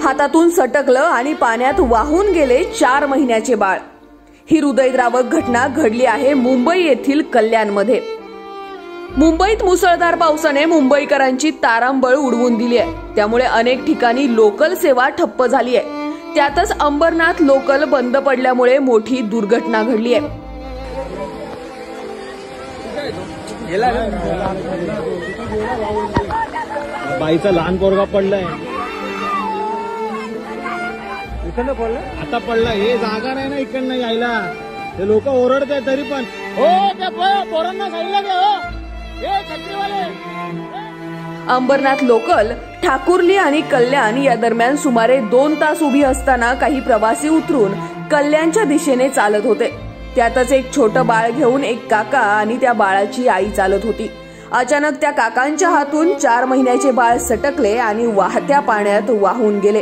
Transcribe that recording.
हातातून सटकलं आणि पाण्यात वाहून गेले 4 महिन्याचे बाळ। ही हृदयद्रावक घटना घडली आहे मुंबई येथील कल्याणमध्ये। मुंबईत मुसळधार पावसाने मुंबईकरांची तारांबळ उडवून दिली आहे। त्यामुळे अनेक ठिकाणी लोकल सेवा ठप्प झाली आहे। त्यातच अंबरनाथ लोकल बंद पडल्यामुळे मोठी दुर्घटना घडली आहे। बाईचा लहान पोरगा पडलाय, आता पडला। हे जागा नाही ना इकडनं यायला, ते लोक ओरडतात तरी पण हो त्या पोरांना साईडला घ्या हो, हे छत्रीवाले। अंबरनाथ लोकल ठाकुर्ली आणि कल्याण या दरम्यान सुमारे 2 तास उभी असताना काही प्रवासी उतरून कल्याणच्या दिशेने चालत होते। त्यातच एक छोटं बाळ घेऊन एक काका आणि त्या बाळाची आई चालत होती। अचानक त्या काकांच्या हातून 4 महिन्याचे बाळ सटकले आणि वाहत्या पाण्यात वाहून गेले।